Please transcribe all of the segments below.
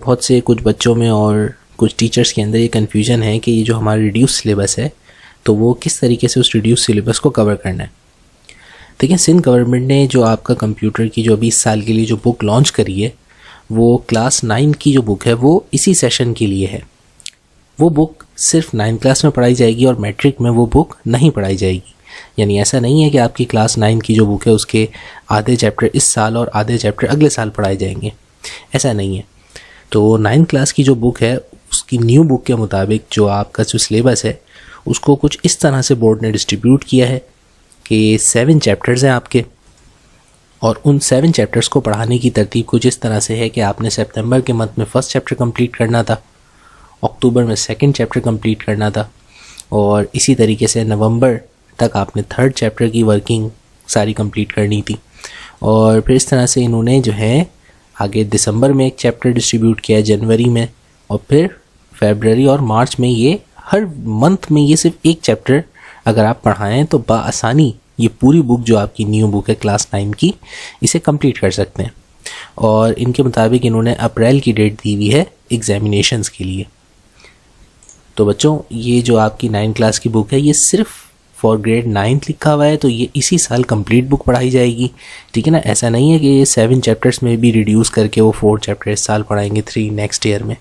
बहुत से कुछ बच्चों में और कुछ टीचर्स के अंदर ये कन्फ्यूजन है कि ये जो हमारा रिड्यूस सिलेबस है तो वो किस तरीके से उस रिड्यूस सिलेबस को कवर करना है। देखिए, सिंध गवर्नमेंट ने जो आपका कंप्यूटर की जो अभी इस साल के लिए जो बुक लॉन्च करी है वो क्लास 9 की जो बुक है वो इसी सेशन के लिए है। वो बुक सिर्फ 9 क्लास में पढ़ाई जाएगी और मैट्रिक में वो बुक नहीं पढ़ाई जाएगी। यानी ऐसा नहीं है कि आपकी क्लास 9 की जो बुक है उसके आधे चैप्टर इस साल और आधे चैप्टर अगले साल पढ़ाए जाएंगे, ऐसा नहीं है। तो 9 क्लास की जो बुक है उसकी न्यू बुक के मुताबिक जो आपका जो सिलेबस है उसको कुछ इस तरह से बोर्ड ने डिस्ट्रीब्यूट किया है कि 7 चैप्टर्स हैं आपके, और उन 7 चैप्टर्स को पढ़ाने की तरतीब कुछ इस तरह से है कि आपने सितंबर के मंथ में फर्स्ट चैप्टर कंप्लीट करना था, अक्टूबर में सेकंड चैप्टर कंप्लीट करना था, और इसी तरीके से नवंबर तक आपने थर्ड चैप्टर की वर्किंग सारी कंप्लीट करनी थी। और फिर इस तरह से इन्होंने जो है आगे दिसंबर में एक चैप्टर डिस्ट्रीब्यूट किया है, जनवरी में, और फिर फरवरी और मार्च में ये हर मंथ में ये सिर्फ एक चैप्टर अगर आप पढ़ाएं तो बआसानी ये पूरी बुक जो आपकी न्यू बुक है क्लास 9 की इसे कंप्लीट कर सकते हैं। और इनके मुताबिक इन्होंने अप्रैल की डेट दी हुई है एग्जामिनेशंस के लिए। तो बच्चों, ये जो आपकी 9 क्लास की बुक है ये सिर्फ फॉर ग्रेड 9 लिखा हुआ है, तो ये इसी साल कंप्लीट बुक पढ़ाई जाएगी, ठीक है ना। ऐसा नहीं है कि ये 7 चैप्टर्स में भी रिड्यूस करके वो 4 चैप्टर इस साल पढ़ाएंगे, 3 नेक्स्ट ईयर में,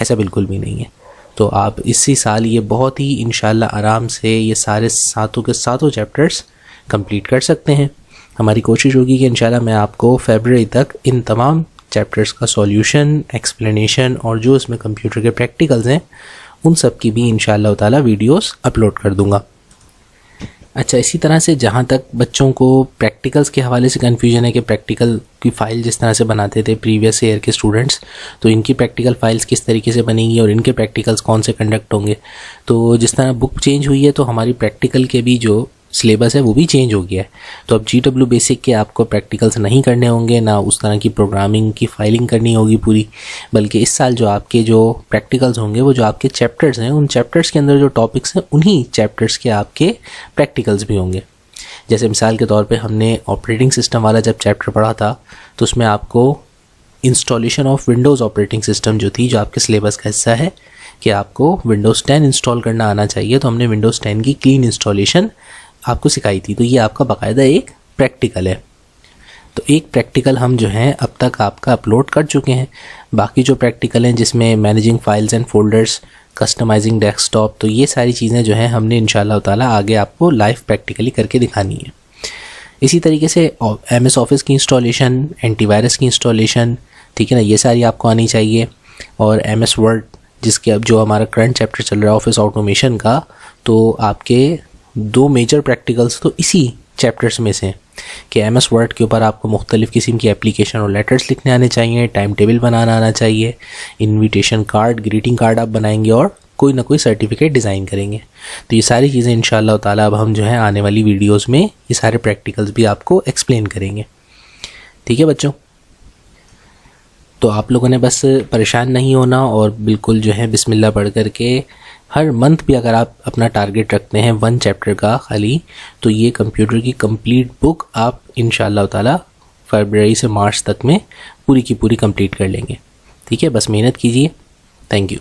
ऐसा बिल्कुल भी नहीं है। तो आप इसी साल ये बहुत ही इंशाल्लाह आराम से ये सारे सातों के सातों चैप्टर्स कंप्लीट कर सकते हैं। हमारी कोशिश होगी कि इंशाल्लाह मैं आपको फरवरी तक इन तमाम चैप्टर्स का सॉल्यूशन, एक्सप्लेनेशन और जो इसमें कंप्यूटर के प्रैक्टिकल्स हैं उन सब की भी इंशाल्लाह ताला वीडियोस अपलोड कर दूंगा। अच्छा, इसी तरह से जहाँ तक बच्चों को प्रैक्टिकल्स के हवाले से कन्फ्यूजन है कि प्रैक्टिकल की फ़ाइल जिस तरह से बनाते थे प्रीवियस ईयर के स्टूडेंट्स, तो इनकी प्रैक्टिकल फाइल्स किस तरीके से बनेंगी और इनके प्रैक्टिकल्स कौन से कंडक्ट होंगे। तो जिस तरह बुक चेंज हुई है तो हमारी प्रैक्टिकल के भी जो सिलेबस है वो भी चेंज हो गया है। तो अब GW बेसिक के आपको प्रैक्टिकल्स नहीं करने होंगे, ना उस तरह की प्रोग्रामिंग की फाइलिंग करनी होगी पूरी, बल्कि इस साल जो आपके जो प्रैक्टिकल्स होंगे वो जो आपके चैप्टर्स हैं उन चैप्टर्स के अंदर जो टॉपिक्स हैं उन्हीं चैप्टर्स के आपके प्रैक्टिकल्स भी होंगे। जैसे मिसाल के तौर पे हमने ऑपरेटिंग सिस्टम वाला जब चैप्टर पढ़ा था तो उसमें आपको installation of Windows operating system जो थी, जो आपके सिलेबस का हिस्सा है कि आपको विंडोज़ 10 इंस्टॉल करना आना चाहिए, तो हमने विंडोज़ 10 की क्लीन इंस्टॉलेशन आपको सिखाई थी। तो ये आपका बाकायदा एक प्रैक्टिकल है। तो एक प्रैक्टिकल हम जो हैं अब तक आपका अपलोड कर चुके हैं। बाकी जो प्रैक्टिकल हैं जिसमें managing files and folders, customising desktop, तो ये सारी चीज़ें जो हैं हमने इंशाल्लाह ताला आगे आपको लाइव प्रैक्टिकली करके दिखानी है। इसी तरीके से MS ऑफिस की इंस्टॉलेशन, एंटीवायरस की इंस्टॉलेशन, ठीक है ना, ये सारी आपको आनी चाहिए। और MS वर्ड जिसके अब जो हमारा करंट चैप्टर चल रहा है ऑफिस ऑटोमेशन का, तो आपके 2 मेजर प्रैक्टिकल्स तो इसी चैप्टर्स में से हैं कि MS वर्ड के ऊपर आपको मुख्तलिफ़ किस्म की एप्लीकेशन और लेटर्स लिखने आने चाहिए, टाइम टेबल बनाना आना चाहिए, इनविटेशन कार्ड, ग्रीटिंग कार्ड आप बनाएंगे और कोई ना कोई सर्टिफिकेट डिज़ाइन करेंगे। तो ये सारी चीज़ें इंशाअल्लाह ताला अब हम जो है आने वाली वीडियोज़ में ये सारे प्रैक्टिकल्स भी आपको एक्सप्लेन करेंगे, ठीक है बच्चों। तो आप लोगों ने बस परेशान नहीं होना और बिल्कुल जो है बिस्मिल्लाह पढ़ करके हर मंथ भी अगर आप अपना टारगेट रखते हैं 1 चैप्टर का खाली, तो ये कंप्यूटर की कंप्लीट बुक आप इंशाअल्लाह ताला फरवरी से मार्च तक में पूरी की पूरी कंप्लीट कर लेंगे, ठीक है। बस मेहनत कीजिए। Thank you.